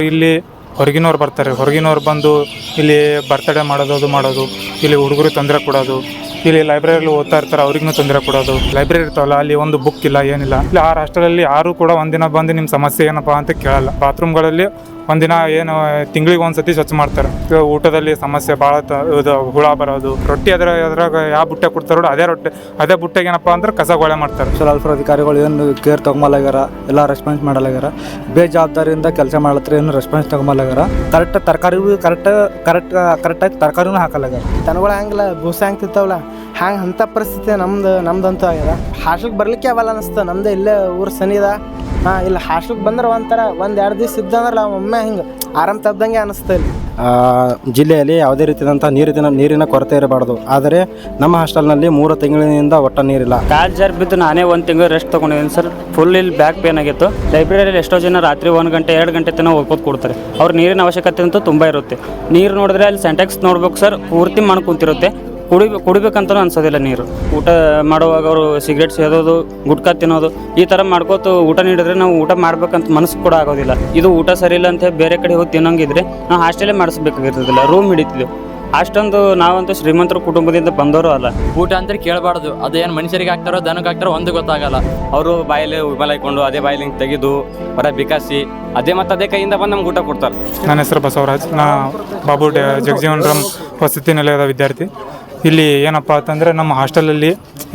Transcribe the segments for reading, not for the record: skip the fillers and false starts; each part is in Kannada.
ಇಲ್ಲಿ ಹೊರಗಿನವ್ರು ಬರ್ತಾರೆ, ಹೊರಗಿನವ್ರು ಬಂದು ಇಲ್ಲಿ ಬರ್ತಡೇ ಮಾಡೋದು ಇಲ್ಲಿ ಹುಡುಗರು ತೊಂದರೆ ಕೊಡೋದು, ಇಲ್ಲಿ ಲೈಬ್ರರಿಯಲ್ಲಿ ಓದ್ತಾ ಇರ್ತಾರೆ ಅವ್ರಿಗೂ ತೊಂದರೆ ಕೊಡೋದು. ಲೈಬ್ರರಿ ಇರ್ತಾವಲ್ಲ, ಅಲ್ಲಿ ಒಂದು ಬುಕ್ ಇಲ್ಲ ಏನಿಲ್ಲ. ಇಲ್ಲಿ 6 ಹಾಸ್ಟೆಲಲ್ಲಿ ಯಾರು ಕೂಡ ಒಂದಿನ ಬಂದು ನಿಮ್ಮ ಸಮಸ್ಯೆ ಏನಪ್ಪಾ ಅಂತ ಕೇಳಲ್ಲ. ಬಾತ್ರೂಮ್ಗಳಲ್ಲಿ ಒಂದಿನ ಏನು ತಿಂಗಳಿಗೆ ಒಂದ್ಸತಿ ಸ್ವಚ್ಛ ಮಾಡ್ತಾರೆ. ಊಟದಲ್ಲಿ ಸಮಸ್ಯೆ ಭಾಳ ಇದು ಹುಳ ಬರೋದು, ರೊಟ್ಟಿ ಅದ್ರಾಗ ಯಾವ ಬುಟ್ಟೆ ಕೊಡ್ತಾರೋ ಅದೇ ಬುಟ್ಟೆಗೆ ಏನಪ್ಪಾ ಅಂದ್ರೆ ಕಸಗೊಳೆ ಮಾಡ್ತಾರೆ. ಅಲ್ಫರ್ ಅಧಿಕಾರಿಗಳು ಏನು ಕೇರ್ ತೊಗೊಂಬಲ್ಲಾಗ್ಯಾರ, ಎಲ್ಲ ರೆಸ್ಪಾನ್ಸ್ ಮಾಡಲಾಗ್ಯಾರ. ಬೇಜವಾಬ್ದಾರಿಯಿಂದ ಕೆಲಸ ಮಾಡತ್ತರ, ಏನು ರೆಸ್ಪಾನ್ಸ್ ತೊಗೊಂಬಲ್ಲಾಗ್ಯಾರ. ಕರೆಕ್ಟ್ ತರಕಾರಿ ಕರೆಕ್ಟಾಗಿ ತರಕಾರಿನೂ ಹಾಕಲಾಗ್ಯಾರ. ದನಗಳು ಹಂಗಿಲ್ಲ ಬೂಸ ಹಂಗ್ತಿರ್ತಾವಲ್ಲ, ಹ್ಯಾಂಗೆ ಅಂಥ ಪರಿಸ್ಥಿತಿ ನಮ್ದಂತೂ ಆಗ್ಯದ. ಹಾಸ್ಟೆಲ್ಗೆ ಬರ್ಲಿಕ್ಕೆ ಅವಲ್ಲ ಅನಿಸ್ತು. ನಮ್ದು ಇಲ್ಲೇ ಊರು ಸನಿದ. ಇಲ್ಲಿ ಹಾಸ್ಟೆಲ್ಗೆ ಬಂದ್ರೆ ಒಂದೆರಡು ದಿವಸ ಇದ್ದಂದ್ರೆ ಒಮ್ಮೆ ಹಿಂಗೆ ಆರಾಮ್ ತಪ್ದಂಗೆ ಅನಿಸ್ತಾ ಇಲ್ಲ. ಜಿಲ್ಲೆಯಲ್ಲಿ ಯಾವುದೇ ರೀತಿಯಾದಂಥ ನೀರಿನ ಕೊರತೆ ಇರಬಾರ್ದು. ಆದರೆ ನಮ್ಮ ಹಾಸ್ಟೆಲ್ನಲ್ಲಿ 3 ತಿಂಗಳಿನಿಂದ ಒಟ್ಟ ನೀರಿಲ್ಲ. ಕಾಲು ಜಾರ್ ಬಿದ್ದು ನಾನೇ 1 ತಿಂಗಳು ರೆಸ್ಟ್ ತೊಗೊಂಡಿದ್ದೀನಿ ಸರ್. ಫುಲ್ ಇಲ್ಲಿ ಬ್ಯಾಕ್ ಪೇನ್ ಆಗಿತ್ತು. ಲೈಬ್ರರಿಯಲ್ಲಿ ಎಷ್ಟೋ ಜನ ರಾತ್ರಿ 1 ಗಂಟೆ 2 ಗಂಟೆ ತನಕ ಓದ್ಕೋತ ಕೊಡ್ತಾರೆ. ಅವ್ರ ನೀರಿನ ಅವಶ್ಯಕತೆ ಅಂತೂ ತುಂಬ ಇರುತ್ತೆ. ನೀರು ನೋಡಿದ್ರೆ ಅಲ್ಲಿ ಸೆಂಟೆಕ್ಸ್ ನೋಡ್ಬೇಕು ಸರ್, ಪೂರ್ತಿ ಮಣ್ಣು ಕುಂತಿರುತ್ತೆ. ಕುಡಿಬೇಕಂತಲೂ ಅನ್ಸೋದಿಲ್ಲ ನೀರು. ಊಟ ಮಾಡುವಾಗ ಅವರು ಸಿಗರೇಟ್ ಸೇದೋದು, ಗುಟ್ಕಾ ತಿನ್ನೋದು ಈ ಥರ ಮಾಡ್ಕೋತ ಊಟ ನೀಡಿದ್ರೆ ನಾವು ಊಟ ಮಾಡ್ಬೇಕಂತ ಮನಸ್ಸು ಕೂಡ ಆಗೋದಿಲ್ಲ. ಇದು ಊಟ ಸರಿ ಇಲ್ಲ ಅಂತ ಬೇರೆ ಕಡೆ ಹೋಗಿ ತಿನ್ನೋಂಗಿದ್ರೆ ನಾವು ಹಾಸ್ಟೆಲೇ ಮಾಡಿಸ್ಬೇಕಾಗಿರೋದಿಲ್ಲ, ರೂಮ್ ಹಿಡಿತಿದ್ದೆವು. ಅಷ್ಟೊಂದು ನಾವಂತೂ ಶ್ರೀಮಂತರ ಕುಟುಂಬದಿಂದ ಬಂದವರು ಅಲ್ಲ. ಊಟ ಅಂತ ಕೇಳಬಾರ್ದು. ಅದೇನು ಮನುಷ್ಯರಿಗೆ ಹಾಕ್ತಾರೋ ದನಕ್ಕೆ ಹಾಕ್ತಾರೋ ಒಂದು ಗೊತ್ತಾಗಲ್ಲ. ಅವರು ಬಾಯಲ್ಲಿ ವಿಮಲ ಹಾಕೊಂಡು ಅದೇ ಬಾಯಲ್ಲಿ ಹಿಂಗೆ ತೆಗೆದು ಹೊರ ಬಿಕಾಸಿ ಅದೇ ಕೈಯಿಂದ ಬಂದು ನಮ್ಗೆ ಊಟ ಕೊಡ್ತಾರೆ. ನನ್ನ ಹೆಸರು ಬಸವರಾಜ್. ನಾ ಬಾಬು ಜಗಜೀವನ್ ರಾಮ್ ವಸತಿ ನಿಲಯದ ವಿದ್ಯಾರ್ಥಿ. ಇಲ್ಲಿ ಏನಪ್ಪ ಅಂತಂದರೆ ನಮ್ಮ ಹಾಸ್ಟೆಲಲ್ಲಿ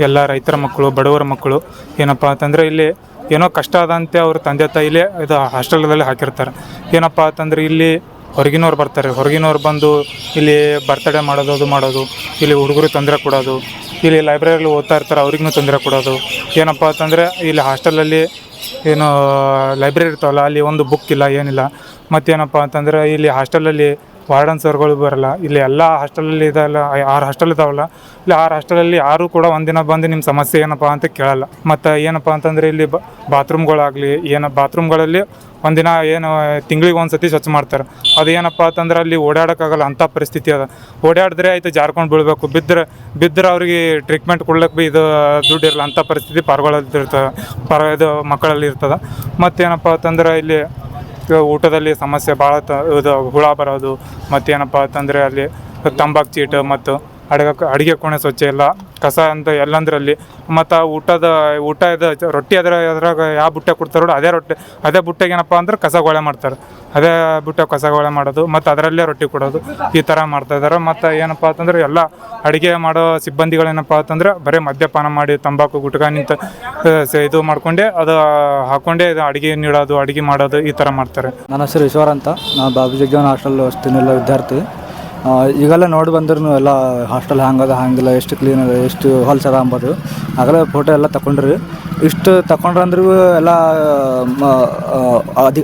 ಎಲ್ಲ ರೈತರ ಮಕ್ಕಳು, ಬಡವರ ಮಕ್ಕಳು ಏನಪ್ಪ ಅಂತಂದರೆ ಇಲ್ಲಿ ಏನೋ ಕಷ್ಟ ಆದಂತೆ ಅವ್ರ ತಂದೆ ತಾಯಿಲೇ ಇದು ಹಾಸ್ಟೆಲ್ದಲ್ಲಿ ಹಾಕಿರ್ತಾರೆ. ಏನಪ್ಪ ಅಂತಂದರೆ ಇಲ್ಲಿ ಹೊರಗಿನವ್ರು ಬರ್ತಾರೆ, ಹೊರಗಿನವ್ರು ಬಂದು ಇಲ್ಲಿ ಬರ್ತಡೇ ಮಾಡೋದು ಇಲ್ಲಿ ಹುಡುಗರು ತೊಂದರೆ ಕೊಡೋದು, ಇಲ್ಲಿ ಲೈಬ್ರರಿಯಲ್ಲಿ ಓದ್ತಾ ಇರ್ತಾರೆ ಅವ್ರಿಗೂ ತೊಂದರೆ ಕೊಡೋದು. ಏನಪ್ಪ ಅಂತಂದರೆ ಇಲ್ಲಿ ಹಾಸ್ಟೆಲಲ್ಲಿ ಏನು ಲೈಬ್ರರಿ ಇರ್ತಾವಲ್ಲ, ಅಲ್ಲಿ ಒಂದು ಬುಕ್ ಇಲ್ಲ ಏನಿಲ್ಲ. ಮತ್ತೇನಪ್ಪ ಅಂತಂದರೆ ಇಲ್ಲಿ ಹಾಸ್ಟೆಲಲ್ಲಿ ವಾರ್ಡನ್ ಸರ್ಗಳು ಬರಲ್ಲ. ಇಲ್ಲಿ ಎಲ್ಲ ಹಾಸ್ಟೆಲಲ್ಲಿ ಇದೆಲ್ಲ 6 ಹಾಸ್ಟೆಲ್ ಇದಾವಲ್ಲ, ಇಲ್ಲಿ 6 ಹಾಸ್ಟೆಲಲ್ಲಿ ಯಾರೂ ಕೂಡ ಒಂದಿನ ಬಂದು ನಿಮ್ಮ ಸಮಸ್ಯೆ ಏನಪ್ಪ ಅಂತ ಕೇಳಲ್ಲ. ಮತ್ತು ಏನಪ್ಪ ಅಂತಂದರೆ ಇಲ್ಲಿ ಬಾತ್ರೂಮ್ಗಳಾಗಲಿ ಬಾತ್ರೂಮ್ಗಳಲ್ಲಿ ಒಂದಿನ ಏನು ತಿಂಗಳಿಗೆ ಒಂದ್ಸತಿ ಸ್ವಚ್ಛ ಮಾಡ್ತಾರೆ. ಅದು ಏನಪ್ಪ ಅಂತಂದ್ರೆ ಅಲ್ಲಿ ಓಡಾಡೋಕ್ಕಾಗಲ್ಲ, ಅಂಥ ಪರಿಸ್ಥಿತಿ ಅದ. ಓಡಾಡಿದ್ರೆ ಆಯಿತು ಜಾರ್ಕೊಂಡು ಬೀಳಬೇಕು, ಬಿದ್ದರೆ ಅವ್ರಿಗೆ ಟ್ರೀಟ್ಮೆಂಟ್ ಕೊಡ್ಲಿಕ್ಕೆ ಇದು ದುಡ್ಡು ಇರಲ್ಲ. ಅಂಥ ಪರಿಸ್ಥಿತಿ ಇದು ಮಕ್ಕಳಲ್ಲಿ ಇರ್ತದೆ. ಮತ್ತೇನಪ್ಪ ಅಂತಂದ್ರೆ ಇಲ್ಲಿ ಊಟದಲ್ಲಿ ಸಮಸ್ಯೆ ಭಾಳ ಇದು ಹುಳ ಬರೋದು. ಮತ್ತೇನಪ್ಪ ಅಂತಂದರೆ ಅಲ್ಲಿ ತಂಬಾಕು ಚೀಟು ಮತ್ತು ಅಡುಗೆ ಕೋಣೆ ಸ್ವಚ್ಛ ಇಲ್ಲ, ಕಸ ಅಂತ ಎಲ್ಲಂದ್ರಲ್ಲಿ. ಮತ್ತು ಊಟ ಇದು ರೊಟ್ಟಿ ಅದ್ರಾಗ ಯಾವ ಬುಟ್ಟೆ ಕೊಡ್ತಾರೋ ಅದೇ ಬುಟ್ಟೆಗೆ ಏನಪ್ಪ ಅಂದ್ರೆ ಕಸಗೊಳೆ ಮಾಡ್ತಾರೆ. ಅದೇ ಬುಟ್ಟೆ ಕಸಗೊಳೆ ಮಾಡೋದು ಮತ್ತು ಅದರಲ್ಲೇ ರೊಟ್ಟಿ ಕೊಡೋದು, ಈ ಥರ ಮಾಡ್ತಾಯಿದ್ದಾರೆ. ಮತ್ತು ಏನಪ್ಪ ಅಂತಂದ್ರೆ ಎಲ್ಲ ಅಡುಗೆ ಮಾಡೋ ಸಿಬ್ಬಂದಿಗಳೇನಪ್ಪ ಅಂತಂದ್ರೆ ಬರೀ ಮದ್ಯಪಾನ ಮಾಡಿ ತಂಬಾಕು ಗುಟ್ಕಾ ಇದು ಮಾಡ್ಕೊಂಡೆ ಅದು ಹಾಕ್ಕೊಂಡೇ ಇದು ಅಡುಗೆ ನೀಡೋದು, ಅಡುಗೆ ಮಾಡೋದು ಈ ಥರ ಮಾಡ್ತಾರೆ. ನನ್ನ ಹೆಸರು ಈಶ್ವರ ಅಂತ. ನಾನು ಬಾಬು ಜಗಜೀವನ್ ಹಾಸ್ಟೆಲ್ ವಸತಿನಿಲ್ಲ ವಿದ್ಯಾರ್ಥಿ. ಈಗೆಲ್ಲ ನೋಡಿ ಬಂದ್ರು ಎಲ್ಲ ಹಾಸ್ಟೆಲ್ ಹಂಗಿಲ್ಲ, ಎಷ್ಟು ಕ್ಲೀನ್ ಅದ, ಎಷ್ಟು ಹೊಲ್ಸದ ಅಂಬೋದು. ಆಗಲೇ ಫೋಟೋ ಎಲ್ಲ ತಗೊಂಡ್ರಿ. ಇಷ್ಟು ತಗೊಂಡ್ರಂದ್ರೂ ಎಲ್ಲ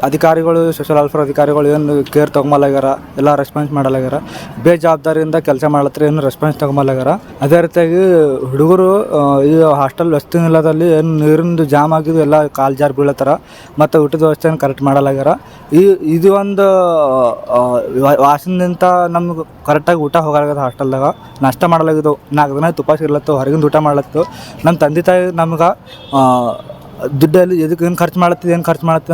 ಅಧಿಕಾರಿಗಳು, ಸೋಷಲ್ ವೆಲ್ಫೇರ್ ಅಧಿಕಾರಿಗಳು ಏನು ಕೇರ್ ತೊಗೊಂಬಲ್ಲಾಗ್ಯಾರ, ಎಲ್ಲ ರೆಸ್ಪಾನ್ಸ್ ಮಾಡಲಾಗ್ಯಾರ. ಬೇಜವಾಬ್ದಾರಿಯಿಂದ ಕೆಲಸ ಮಾಡತ್ತರ, ಏನು ರೆಸ್ಪಾನ್ಸ್ ತೊಗೊಂಬಲ್ಲಾಗ್ಯಾರ. ಅದೇ ರೀತಿಯಾಗಿ ಹುಡುಗರು ಈ ಹಾಸ್ಟೆಲ್ ವಸತಿ ನಿಲಯದಲ್ಲಿ ಏನು ನೀರಿಂದು ಜಾಮ್ ಆಗಿದ್ದು ಎಲ್ಲ ಕಾಲು ಜಾರ್ ಬೀಳತ್ತಾರ. ಮತ್ತು ಊಟದ ವ್ಯವಸ್ಥೆಯನ್ನು ಕರೆಕ್ಟ್ ಮಾಡಲಾಗ್ಯಾರ. ಇದು ಒಂದು ವಾಸನಿಂದ ನಮ್ಗೆ ಕರೆಕ್ಟಾಗಿ ಊಟ ಹೋಗಲಾಗದ. ಹಾಸ್ಟೆಲ್ದಾಗ ನಾಷ್ಟ ಮಾಡಲಾಗಿದ್ದು, 4 ದಿನ ತುಪ್ಪಾಸಿ ಇರ್ಲತ್ತು, ಹೊರಗಿಂದ ಊಟ ಮಾಡ್ಲತ್ತು. ನಮ್ಮ ತಂದೆ ತಾಯಿ ನಮ್ಗೆ ದುಡ್ಡಲ್ಲಿ ಎದಕ್ಕೆ ಏನು ಖರ್ಚು ಮಾಡತ್ತಿದೆ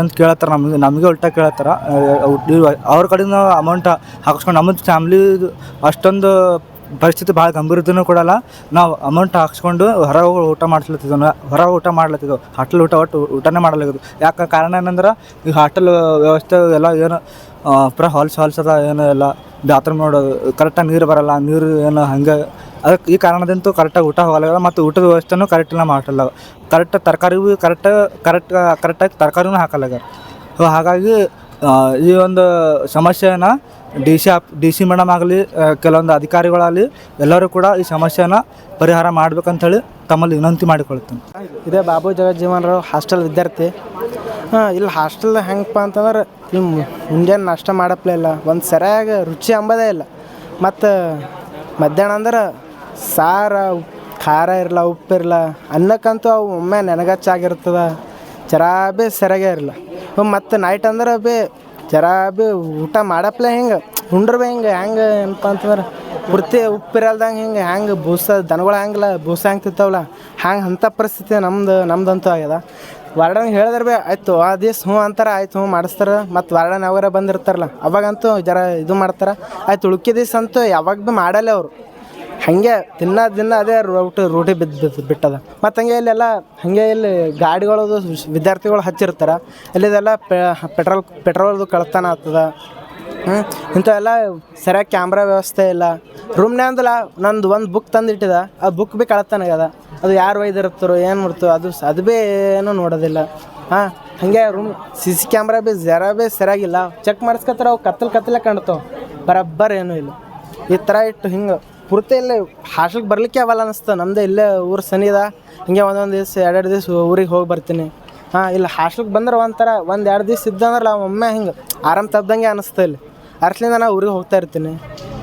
ಅಂತ ಕೇಳತ್ತಾರ. ನಮಗೆ ಉಲ್ಟಾ ಕೇಳತ್ತಾರ. ಅವ್ರ ಕಡೆಯಿಂದ ಅಮೌಂಟ್ ಹಾಕ್ಸ್ಕೊಂಡು ನಮ್ಮ ಫ್ಯಾಮ್ಲಿ ಅಷ್ಟೊಂದು ಪರಿಸ್ಥಿತಿ ಭಾಳ ಗಂಭೀರದೂ ಕೊಡಲ್ಲ. ನಾವು ಅಮೌಂಟ್ ಹಾಕ್ಸ್ಕೊಂಡು ಹೊರಗೆ ಊಟ ಮಾಡ್ಲತ್ತಿದ್ದೆವು. ಹಾಸ್ಟೆಲ್ ಊಟನೇ ಮಾಡಲಾಗಿದ್ದು. ಯಾಕೆ ಕಾರಣ ಏನಂದ್ರೆ ಈ ಹಾಸ್ಟೆಲ್ ವ್ಯವಸ್ಥೆ ಎಲ್ಲ ಏನು ಪೂರ ಹೊಲ್ಸದ, ಏನು ಎಲ್ಲ ಬಾತ್ರೂಮ್ ನೋಡೋದು, ಕರೆಕ್ಟಾಗಿ ನೀರು ಬರಲ್ಲ, ನೀರು ಏನು ಹಂಗೆ. ಅದಕ್ಕೆ ಈ ಕಾರಣದಂತೂ ಕರೆಕ್ಟಾಗಿ ಊಟ ಹೋಗಲ್ಲ. ಮತ್ತು ಊಟದ ವ್ಯವಸ್ಥೆನೂ ಕರೆಕ್ಟ್ ಇಲ್ಲ ಹಾಸ್ಟೆಲ್ದಾಗ. ಕರೆಕ್ಟಾಗಿ ತರಕಾರಿನೂ ಹಾಕಲಾಗ್ಯಾರ. ಹಾಗಾಗಿ ಈ ಒಂದು ಸಮಸ್ಯೆನ ಡಿ ಸಿ ಮೇಡಮ್ ಆಗಲಿ, ಕೆಲವೊಂದು ಅಧಿಕಾರಿಗಳಾಗಲಿ ಎಲ್ಲರೂ ಕೂಡ ಈ ಸಮಸ್ಯೆನ ಪರಿಹಾರ ಮಾಡ್ಬೇಕಂತೇಳಿ ತಮ್ಮಲ್ಲಿ ವಿನಂತಿ ಮಾಡಿಕೊಳ್ತೀನಿ. ಇದೇ ಬಾಬು ಜಗಜೀವನ್ ರಾವ್ ಹಾಸ್ಟೆಲ್ ವಿದ್ಯಾರ್ಥಿ. ಇಲ್ಲಿ ಹಾಸ್ಟೆಲ್ ಹೆಂಗಪ್ಪ ಅಂತಂದ್ರೆ ಇಲ್ಲಿ ಮುಂಜಾನೆ ನಾಷ್ಟ ಮಾಡಪ್ಲೇ ಇಲ್ಲ, ಒಂದು ಸರಿಯಾಗಿ ರುಚಿ ಅಂಬೋದೇ ಇಲ್ಲ. ಮತ್ತು ಮಧ್ಯಾಹ್ನ ಅಂದ್ರೆ ಸಾರು ಖಾರ ಇರಲ್ಲ, ಉಪ್ಪಿರಲ್ಲ. ಅನ್ನಕ್ಕಂತೂ ಅವು ಒಮ್ಮೆ ನೆನಗಚ್ಚಾಗಿರ್ತದೆ, ಜರಾ ಭೀ ಸರಿಯಾಗೇ ಇರಲ್ಲ. ಮತ್ತು ನೈಟ್ ಅಂದ್ರೆ ಜರಾ ಭೀ ಊಟ ಮಾಡಪ್ಲೇ ಹಿಂಗೆ ಉಂಡ್ರೆ ಹಿಂಗೆ ಏನಪ್ಪ ಅಂತಂದ್ರೆ ಪೂರ್ತಿ ಉಪ್ಪಿರಲ್ದಂಗೆ ಹೆಂಗೆ ದನಗಳು ಹಂಗಿಲ್ಲ ಬೂಸ ಹಂಗೆ ತಿಂತಾವಲ್ಲ, ಅಂಥ ಪರಿಸ್ಥಿತಿ ನಮ್ದಂತೂ ಆಗ್ಯದ. ವಾರ್ಡನ್ ಹೇಳಿದ್ರೆ ಭೀ ಆಯಿತು ಆ ದಿವ್ಸ ಹ್ಞೂ ಅಂತಾರೆ, ಆಯ್ತು ಹ್ಞೂ ಮಾಡಿಸ್ತಾರೆ. ಮತ್ತು ವಾರ್ಡನ್ ಯಾವಾಗಾರ ಬಂದಿರ್ತಾರಲ್ಲ ಅವಾಗಂತೂ ಜರ ಇದು ಮಾಡ್ತಾರೆ. ಆಯ್ತು ಉಳ್ಕಿ ದಿವ್ಸ ಅಂತೂ ಯಾವಾಗ ಭೀ ಮಾಡಲ್ಲ ಅವರು. ಹಾಗೆ ದಿನ ಅದೇ ರೂಢಿ ಬಿಟ್ಟದ. ಮತ್ತು ಹಂಗೆ ಇಲ್ಲೆಲ್ಲ ಹಾಗೆ ಇಲ್ಲಿ ಗಾಡಿಗಳದು ವಿದ್ಯಾರ್ಥಿಗಳು ಹಚ್ಚಿರ್ತಾರೆ, ಇಲ್ಲಿದೆಲ್ಲ ಪೆಟ್ರೋಲ್ದು ಕಳ್ತನ ಆಗ್ತದ. ಇಂಥವೆಲ್ಲ ಸರಿಯಾಗಿ ಕ್ಯಾಮ್ರಾ ವ್ಯವಸ್ಥೆ ಇಲ್ಲ. ರೂಮ್ನೇ ಅಂದಲ್ಲ ನಂದು ಒಂದು ಬುಕ್ ತಂದಿಟ್ಟಿದ, ಆ ಬುಕ್ ಭೀ ಕಳ್ತನ ಆಗ್ಯದ. ಅದು ಯಾರು ಒಯ್ದಿರ್ತಾರೋ ಏನು ಮಾಡ್ತಾರೋ ಅದು ಭೀ ಏನೂ ನೋಡೋದಿಲ್ಲ. ಹಾಗೆ ರೂಮ್ CC ಕ್ಯಾಮ್ರಾ ಭೀ ಜರ ಭೀ ಸರಿಯಾಗಿಲ್ಲ. ಚೆಕ್ ಮಾಡಿಸ್ಕೊತಾರೆ, ಅವು ಕತ್ತಲೆ ಕಾಣ್ತಾವೆ, ಬರಬ್ಬರ್ ಏನೂ ಇಲ್ಲ. ಈ ಥರ ಇಟ್ಟು ಹಿಂಗೆ ಪೂರ್ತಿ ಇಲ್ಲೇ ಹಾಸ್ಟೆಲ್ಗೆ ಬರಲಿಕ್ಕೆ ಅವಲ್ಲ ಅನ್ನಿಸ್ತು. ನಮ್ಮದೇ ಇಲ್ಲೇ ಊರು ಸನಿದ, ಹಿಂಗೆ ಒಂದೊಂದು ದಿವ್ಸ 2 ದಿವ್ಸ ಊರಿಗೆ ಹೋಗಿ ಬರ್ತೀನಿ. ಇಲ್ಲಿ ಹಾಸ್ಟೆಲ್ಗೆ ಬಂದ್ರೆ ಒಂಥರ 1-2 ದಿವ್ಸ ಇದ್ದಂದ್ರೆ ಒಮ್ಮೆ ಹಿಂಗೆ ಆರಾಮ್ ತಪ್ದಂಗೆ ಅನ್ನಿಸ್ತಾ. ಇಲ್ಲಿ ಅರ್ಸ್ಲಿಂದ ನಾನು ಊರಿಗೆ ಹೋಗ್ತಾ ಇರ್ತೀನಿ.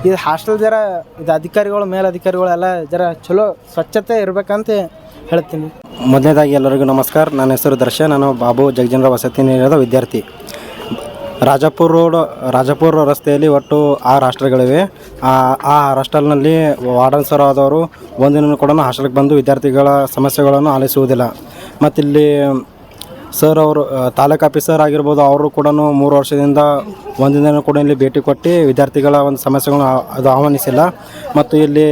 ಇದು ಹಾಸ್ಟೆಲ್ ಜರ ಇದು ಅಧಿಕಾರಿಗಳು ಮೇಲಧಿಕಾರಿಗಳು ಎಲ್ಲ ಜರ ಚಲೋ ಸ್ವಚ್ಛತೆ ಇರಬೇಕಂತ ಹೇಳ್ತೀನಿ. ಮೊದಲನೇದಾಗಿ ಎಲ್ಲರಿಗೂ ನಮಸ್ಕಾರ. ನನ್ನ ಹೆಸರು ದರ್ಶನ್. ನಾನು ಬಾಬು ಜಗಜೀವನರಾಮ್ ವಸತಿ ನಿಲಯದ ವಿದ್ಯಾರ್ಥಿ. ರಾಜಾಪುರ ರಸ್ತೆಯಲ್ಲಿ ಒಟ್ಟು 6 ಹಾಸ್ಟೆಲ್ಗಳಿವೆ. ಆ ಹಾಸ್ಟೆಲ್ನಲ್ಲಿ ವಾರ್ಡನ್ ಸರ್ ಆದವರು ಒಂದಿನ ಕೂಡ ಹಾಸ್ಟೆಲ್ಗೆ ಬಂದು ವಿದ್ಯಾರ್ಥಿಗಳ ಸಮಸ್ಯೆಗಳನ್ನು ಆಲಿಸುವುದಿಲ್ಲ. ಮತ್ತಿಲ್ಲಿ ಸರ್ ಅವರು ತಾಲೂಕು ಆಫೀಸರ್ ಆಗಿರ್ಬೋದು, ಅವರು ಕೂಡ 3 ವರ್ಷದಿಂದ ಒಂದಿನ ಕೂಡ ಇಲ್ಲಿ ಭೇಟಿ ಕೊಟ್ಟು ವಿದ್ಯಾರ್ಥಿಗಳ ಒಂದು ಸಮಸ್ಯೆಗಳನ್ನು ಅದು ಆಹ್ವಾನಿಸಿಲ್ಲ. ಮತ್ತು ಇಲ್ಲಿ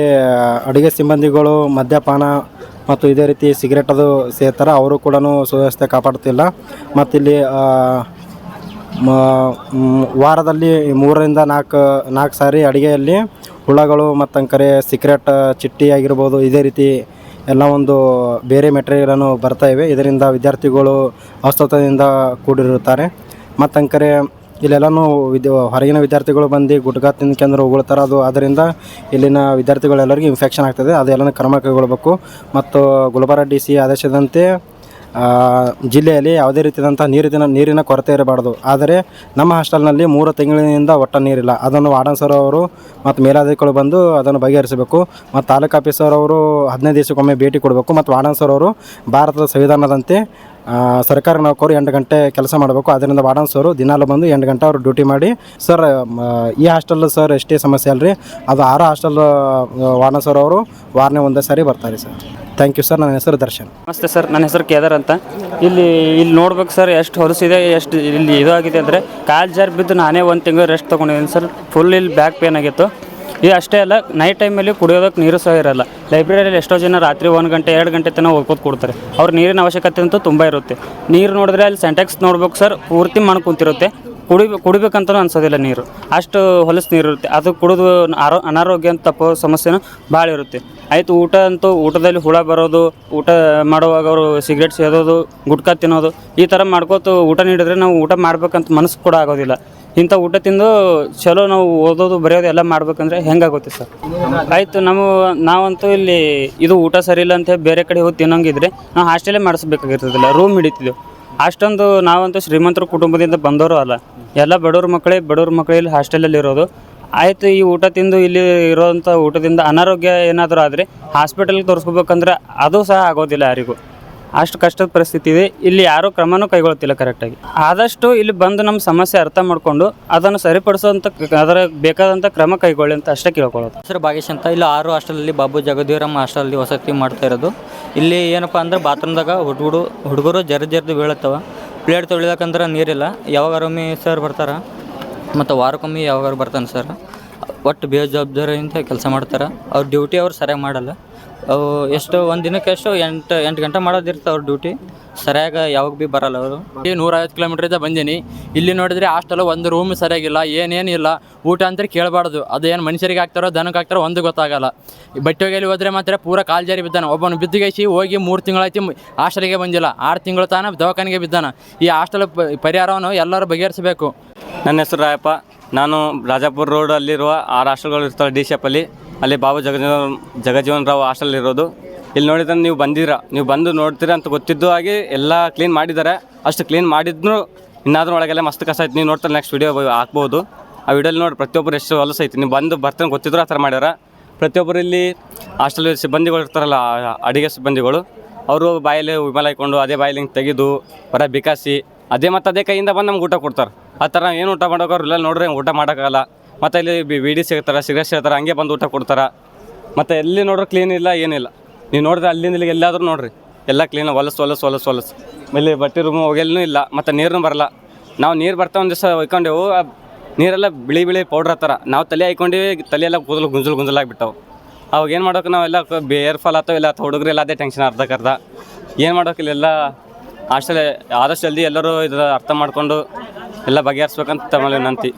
ಅಡುಗೆ ಸಿಬ್ಬಂದಿಗಳು ಮದ್ಯಪಾನ ಮತ್ತು ಇದೇ ರೀತಿ ಸಿಗರೇಟ್ ಅದು ಸೇರ್ತಾರೆ, ಅವರು ಕೂಡ ಸುವ್ಯವಸ್ಥೆ ಕಾಪಾಡ್ತಿಲ್ಲ. ಮತ್ತಿಲ್ಲಿ ವಾರದಲ್ಲಿ 3-4 ಸಾರಿ ಅಡುಗೆಯಲ್ಲಿ ಹುಳಗಳು ಮತ್ತು ಅಂಕರೆ ಸಿಗರೇಟ್ ಚಿಟ್ಟಿ ಆಗಿರ್ಬೋದು, ಇದೇ ರೀತಿ ಎಲ್ಲ ಒಂದು ಬೇರೆ ಮೆಟೀರಿಯಲನ್ನು ಬರ್ತಾಯಿವೆ. ಇದರಿಂದ ವಿದ್ಯಾರ್ಥಿಗಳು ಅಸ್ವಸ್ಥತೆಯಿಂದ ಕೂಡಿರುತ್ತಾರೆ. ಮತ್ತು ಅಂಕರೆ ಇಲ್ಲೆಲ್ಲನೂ ಹೊರಗಿನ ವಿದ್ಯಾರ್ಥಿಗಳು ಬಂದು ಗುಟ್ಕಾ ತಿನ್ಕೊಂಡು ಉಗುಳ್ತಾರೆ. ಅದರಿಂದ ಇಲ್ಲಿನ ವಿದ್ಯಾರ್ಥಿಗಳೆಲ್ಲರಿಗೂ ಇನ್ಫೆಕ್ಷನ್ ಆಗ್ತದೆ. ಅದೆಲ್ಲನೂ ಕ್ರಮ ಕೈಗೊಳ್ಳಬೇಕು. ಮತ್ತು ಗುಲ್ಬರ್ಗ DC ಆದೇಶದಂತೆ ಜಿಲ್ಲೆಯಲ್ಲಿ ಯಾವುದೇ ರೀತಿಯಾದಂಥ ನೀರಿನ ಕೊರತೆ ಇರಬಾರ್ದು. ಆದರೆ ನಮ್ಮ ಹಾಸ್ಟೆಲ್ನಲ್ಲಿ 3 ತಿಂಗಳಿನಿಂದ ಒಟ್ಟ ನೀರಿಲ್ಲ. ಅದನ್ನು ವಾರ್ಡನ್ ಸರ್ ಅವರು ಮತ್ತು ಮೇಲಾಧಿಕಾರಿಗಳು ಬಂದು ಅದನ್ನು ಬಗೆಹರಿಸಬೇಕು. ಮತ್ತು ತಾಲೂಕು ಆಫೀಸರ್ ಅವರು 15 ದಿವಸಕ್ಕೊಮ್ಮೆ ಭೇಟಿ ಕೊಡಬೇಕು. ಮತ್ತು ವಾರ್ಡನ್ ಸರ್ ಅವರು ಭಾರತದ ಸಂವಿಧಾನದಂತೆ ಸರ್ಕಾರಿ ನೌಕರು 8 ಗಂಟೆ ಕೆಲಸ ಮಾಡಬೇಕು. ಅದರಿಂದ ವಾರ್ಡನ್ ಸರ್ ದಿನಾಲು ಬಂದು 8 ಗಂಟೆ ಅವರು ಡ್ಯೂಟಿ ಮಾಡಿ, ಸರ್ ಈ ಹಾಸ್ಟೆಲ್ ಸರ್ ಎಷ್ಟೇ ಸಮಸ್ಯೆ ಅಲ್ರಿ, ಅದು 6 ಹಾಸ್ಟೆಲ್ ವಾರ್ಡನ್ ಸರ್ ಅವರು ವಾರನೇ ಒಂದೇ ಸಾರಿ ಬರ್ತಾರೆ ಸರ್. Thank you sir. ನನ್ನ ಹೆಸರು ದರ್ಶನ್. ನಮಸ್ತೆ ಸರ್, ನನ್ನ ಹೆಸರು ಕೇದಾರ್ ಅಂತ. ಇಲ್ಲಿ ನೋಡ್ಬೇಕು ಸರ್, ಎಷ್ಟು ಹೊಲಸಿದೆ, ಎಷ್ಟು ಇಲ್ಲಿ ಇದು ಆಗಿದೆ ಅಂದರೆ ಕಾಲು ಜಾರಿ ಬಿದ್ದು ನಾನೇ 1 ತಿಂಗಳು ರೆಸ್ಟ್ ತೊಗೊಂಡಿದ್ದೀನಿ ಸರ್. ಫುಲ್ ಇಲ್ಲಿ ಬ್ಯಾಕ್ ಪೇನ್ ಆಗಿತ್ತು. ಇದು ಅಷ್ಟೇ ಅಲ್ಲ, ನೈಟ್ ಟೈಮಲ್ಲಿ ಕುಡಿಯೋದಕ್ಕೆ ನೀರು ಸಹ ಇರೋಲ್ಲ. ಲೈಬ್ರರಿಯಲ್ಲಿ ಎಷ್ಟೋ ಜನ ರಾತ್ರಿ 1 ಗಂಟೆ 2 ಗಂಟೆ ತನಕ ಓದ್ಕೋತ ಕೊಡ್ತಾರೆ. ಅವ್ರ ನೀರಿನ ಅವಶ್ಯಕತೆ ಅಂತೂ ತುಂಬ ಇರುತ್ತೆ. ನೀರು ನೋಡಿದ್ರೆ ಅಲ್ಲಿ ಸೆಂಟೆಕ್ಸ್ ನೋಡ್ಬೇಕು ಸರ್, ಪೂರ್ತಿ ಮಣ್ಣು ಕುಂತಿರುತ್ತೆ. ಕುಡಿಬೇಕಂತಲೂ ಅನ್ಸೋದಿಲ್ಲ ನೀರು, ಅಷ್ಟು ಹೊಲಸು ನೀರು ಇರುತ್ತೆ. ಅದು ಕುಡಿದು ಅನಾರೋಗ್ಯ ಅಂತ ತಪ್ಪೋ ಸಮಸ್ಯೆನೂ ಭಾಳ ಇರುತ್ತೆ. ಆಯಿತು, ಊಟದಲ್ಲಿ ಹುಳ ಬರೋದು, ಊಟ ಮಾಡುವಾಗ ಅವರು ಸಿಗರೇಟ್ ಸೇದೋದು, ಗುಟ್ಕಾ ತಿನ್ನೋದು, ಈ ಥರ ಮಾಡ್ಕೋತ ಊಟ ನೀಡಿದ್ರೆ ನಾವು ಊಟ ಮಾಡ್ಬೇಕಂತ ಮನಸ್ಸು ಕೂಡ ಆಗೋದಿಲ್ಲ. ಇಂಥ ಊಟ ತಿಂದು ಚಲೋ ನಾವು ಓದೋದು ಬರೆಯೋದು ಎಲ್ಲ ಮಾಡ್ಬೇಕಂದ್ರೆ ಹೆಂಗಾಗುತ್ತೆ ಸರ್? ಆಯಿತು, ನಾವಂತೂ ಇಲ್ಲಿ ಇದು ಊಟ ಸರಿ ಇಲ್ಲ ಅಂತ ಬೇರೆ ಕಡೆ ಹೋಗಿ ತಿನ್ನೋಂಗಿದ್ರೆ ನಾವು ಹಾಸ್ಟೆಲೇ ಮಾಡಿಸ್ಬೇಕಾಗಿರ್ತದಿಲ್ಲ, ರೂಮ್ ಹಿಡಿತಿದ್ದೆವು. ಅಷ್ಟೊಂದು ನಾವಂತೂ ಶ್ರೀಮಂತರ ಕುಟುಂಬದಿಂದ ಬಂದವರು ಅಲ್ಲ, ಎಲ್ಲ ಬಡವ್ರ ಮಕ್ಕಳೇ ಇಲ್ಲಿ ಹಾಸ್ಟೆಲಲ್ಲಿ ಇರೋದು. ಆಯಿತು, ಈ ಊಟ ತಿಂದು ಇಲ್ಲಿ ಇರೋವಂಥ ಊಟದಿಂದ ಅನಾರೋಗ್ಯ ಏನಾದರೂ ಆದರೆ ಹಾಸ್ಪಿಟಲ್ಗೆ ತೋರಿಸ್ಕೋಬೇಕಂದ್ರೆ ಅದು ಸಹ ಆಗೋದಿಲ್ಲ ಯಾರಿಗೂ. ಅಷ್ಟು ಕಷ್ಟದ ಪರಿಸ್ಥಿತಿ ಇದೆ. ಇಲ್ಲಿ ಯಾರೂ ಕ್ರಮನೂ ಕೈಗೊಳ್ತಿಲ್ಲ ಕರೆಕ್ಟಾಗಿ. ಆದಷ್ಟು ಇಲ್ಲಿ ಬಂದು ನಮ್ಮ ಸಮಸ್ಯೆ ಅರ್ಥ ಮಾಡಿಕೊಂಡು ಅದನ್ನು ಸರಿಪಡಿಸೋಂಥ ಅದರ ಬೇಕಾದಂಥ ಕ್ರಮ ಕೈಗೊಳ್ಳಿ ಅಂತ ಅಷ್ಟೇ ಕೇಳ್ಕೊಳ್ಳೋದು. ಹೆಸರು ಭಾಗೇಶ್ ಅಂತ. ಇಲ್ಲಿ 6 ಹಾಸ್ಟೆಲಲ್ಲಿ ಬಾಬು ಜಗಜೀವನರಾಮ್ ಹಾಸ್ಟೆಲಲ್ಲಿ ವಸತಿ ಮಾಡ್ತಾ ಇರೋದು. ಇಲ್ಲಿ ಏನಪ್ಪ ಅಂದ್ರೆ ಬಾತ್ರೂಮ್ದಾಗ ಹುಡುಗರು ಜರ್ದು ಬೀಳತ್ತವ. ಪ್ಲೇಟ್ ತೊಳಿಬೇಕಂದ್ರೆ ನೀರಿಲ್ಲ. ಯಾವಾಗಾರೊಮ್ಮೆ ಸರ್ ಬರ್ತಾರೆ, ಮತ್ತು ವಾರಕ್ಕೊಮ್ಮೆ ಯಾವಾಗಾರು ಬರ್ತಾನೆ ಸರ್. ಒಟ್ಟು ಬೇಜವಾಬ್ದಾರಿಯಿಂದ ಕೆಲಸ ಮಾಡ್ತಾರೆ. ಅವ್ರ ಡ್ಯೂಟಿ ಅವ್ರು ಸರಿಯಾಗಿ ಮಾಡಲ್ಲ. ಅವು ಎಷ್ಟು ಒಂದು ದಿನಕ್ಕೆ ಎಷ್ಟು 8 ಗಂಟೆ ಮಾಡೋದಿರ್ತಾರೆ ಅವ್ರ ಡ್ಯೂಟಿ. ಸರಿಯಾಗಿ ಯಾವಾಗ ಭೀ ಬರಲ್ಲ ಅವರು. 150 ಕಿಲೋಮೀಟ್ರಿಂದ ಬಂದೀನಿ. ಇಲ್ಲಿ ನೋಡಿದ್ರೆ ಹಾಸ್ಟೆಲ್ ಒಂದು ರೂಮ್ ಸರಿಯಾಗಿಲ್ಲ, ಏನೇನಿಲ್ಲ. ಊಟ ಅಂತ ಕೇಳಬಾರ್ದು. ಅದೇನು ಮನುಷ್ಯರಿಗೆ ಹಾಕ್ತಾರೋ ದನಕ್ಕೆ ಹಾಕ್ತಾರೋ ಒಂದು ಗೊತ್ತಾಗಲ್ಲ. ಬಟ್ಟೆ ಒಗೆಯಲ್ಲಿ ಹೋದ್ರೆ ಮಾತ್ರ ಪೂರ ಕಾಲು ಜಾರಿ ಬಿದ್ದಾನ. ಒಬ್ಬನು ಬಿದ್ದುಗೈಸಿ ಹೋಗಿ 3 ತಿಂಗಳಾಯ್ತು ಹಾಸ್ಟೆಲಿಗೆ ಬಂದಿಲ್ಲ. 6 ತಿಂಗಳು ತಾನ ದವಾಖಾನೆಗೆ ಬಿದ್ದಾನ. ಈ ಹಾಸ್ಟೆಲ್ ಪರಿಹಾರವನ್ನು ಎಲ್ಲರೂ ಬಗೆಹರಿಸಬೇಕು. ನನ್ನ ಹೆಸರು ರಾಯಪ್ಪ. ನಾನು ರಾಜಾಪುರ ರೋಡಲ್ಲಿರುವ 6 ಹಾಸ್ಟೆಲ್ಗಳು ಇರ್ತಾರೆ ಡಿ ಶೇಪಲ್ಲಿ. ಅಲ್ಲಿ ಬಾಬು ಜಗಜೀವನರಾವ್ ಹಾಸ್ಟೆಲ್ ಇರೋದು. ಇಲ್ಲಿ ನೋಡಿದ್ರೆ ನೀವು ಬಂದು ನೋಡ್ತೀರಾ ಅಂತ ಗೊತ್ತಿದ್ದು ಹಾಗೆ ಎಲ್ಲ ಕ್ಲೀನ್ ಮಾಡಿದ್ದಾರೆ. ಅಷ್ಟು ಕ್ಲೀನ್ ಮಾಡಿದ್ರು ಇನ್ನಾದ್ರೂ ಒಳಗೆಲ್ಲ ಮಸ್ತ್ ಕಸ ಐತೆ. ನೀವು ನೋಡ್ತಾರೆ ನೆಕ್ಸ್ಟ್ ವೀಡಿಯೋ ಹಾಕ್ಬೋದು. ಆ ವಿಡಿಯೋಲಿ ನೋಡಿ ಪ್ರತಿಯೊಬ್ಬರು ಎಷ್ಟು ಹೊಲಸು ಐತಿ. ನೀವು ಬರ್ತಾನೆ ಗೊತ್ತಿದ್ರು ಆ ಥರ ಮಾಡ್ಯಾರ. ಪ್ರತಿಯೊಬ್ಬರು ಇಲ್ಲಿ ಹಾಸ್ಟೆಲ್ ಸಿಬ್ಬಂದಿಗಳು ಇರ್ತಾರಲ್ಲ, ಅಡುಗೆ ಸಿಬ್ಬಂದಿಗಳು, ಅವರು ಬಾಯಲ್ಲಿ ವಿಮಲ ಹಾಕ್ಕೊಂಡು ಅದೇ ಬಾಯಲ್ಲಿ ತೆಗೆದು ಬರ ಬಿಕಾಸಿ ಅದೇ ಕೈಯಿಂದ ಬಂದು ನಮ್ಗೆ ಊಟ ಕೊಡ್ತಾರೆ. ಆ ಥರ ಏನು ಊಟ ಮಾಡೋರು ಇಲ್ಲ ನೋಡ್ರಿ, ಊಟ ಮಾಡೋಕ್ಕಾಗಲ್ಲ. ಮತ್ತು ಇಲ್ಲಿ ಬೀಡಿ ಸಿಗ್ತಾರೆ, ಸಿಗರೇಟ್ ಸಿಗ್ತಾರೆ, ಹಂಗೆ ಬಂದು ಊಟ ಕೊಡ್ತಾರೆ. ಮತ್ತು ಎಲ್ಲಿ ನೋಡ್ರೆ ಕ್ಲೀನ್ ಇಲ್ಲ, ಏನಿಲ್ಲ. ನೀವು ನೋಡಿದ್ರೆ ಅಲ್ಲಿಂದ ಇಲ್ಲಿಗೆ ಎಲ್ಲಾದರೂ ನೋಡಿರಿ ಎಲ್ಲ ಕ್ಲೀನ್ ಹೊಲಸು ಇಲ್ಲಿ ಬಟ್ಟೆ ರೂಮು ಹೋಗಲ್ಲೂ ಇಲ್ಲ, ಮತ್ತು ನೀರನ್ನು ಬರಲ್ಲ. ನಾವು ನೀರು ಬರ್ತಾ ಒಂದು ದಿವಸ ಒಯ್ಕೊಂಡೆವು, ನೀರೆಲ್ಲ ಬಿಳಿ ಪೌಡ್ರ್ ಹತ್ತಾರ. ನಾವು ತಲೆ ಹಾಯ್ಕೊಂಡಿವಿ, ತಲೆಯೆಲ್ಲ ಕೂದಲು ಗುಂಜಲಾಗ್ಬಿಟ್ಟವು. ಅವಾಗ ಏನು ಮಾಡೋಕೆ ನಾವೆಲ್ಲ ಬೇರ್ ಫಾಲ್ ಆಗ್ತಾವೆ, ಇಲ್ಲ ಹುಡುಗರೆಲ್ಲ ಅದೇ ಟೆನ್ಷನ್ ಅರ್ಧಕ್ಕರ್ಧ. ಏನು ಮಾಡೋಕ್ಕಿಲ್ಲ, ಹಾಸ್ಟೆಲ್ ಆದಷ್ಟು ಜಲ್ದಿ ಎಲ್ಲರೂ ಇದರ ಅರ್ಥ ಮಾಡಿಕೊಂಡು ಎಲ್ಲ ಬಗೆಹರಿಸ್ಬೇಕಂತ ತಮ್ಮಲ್ಲಿ ವಿನಂತಿ.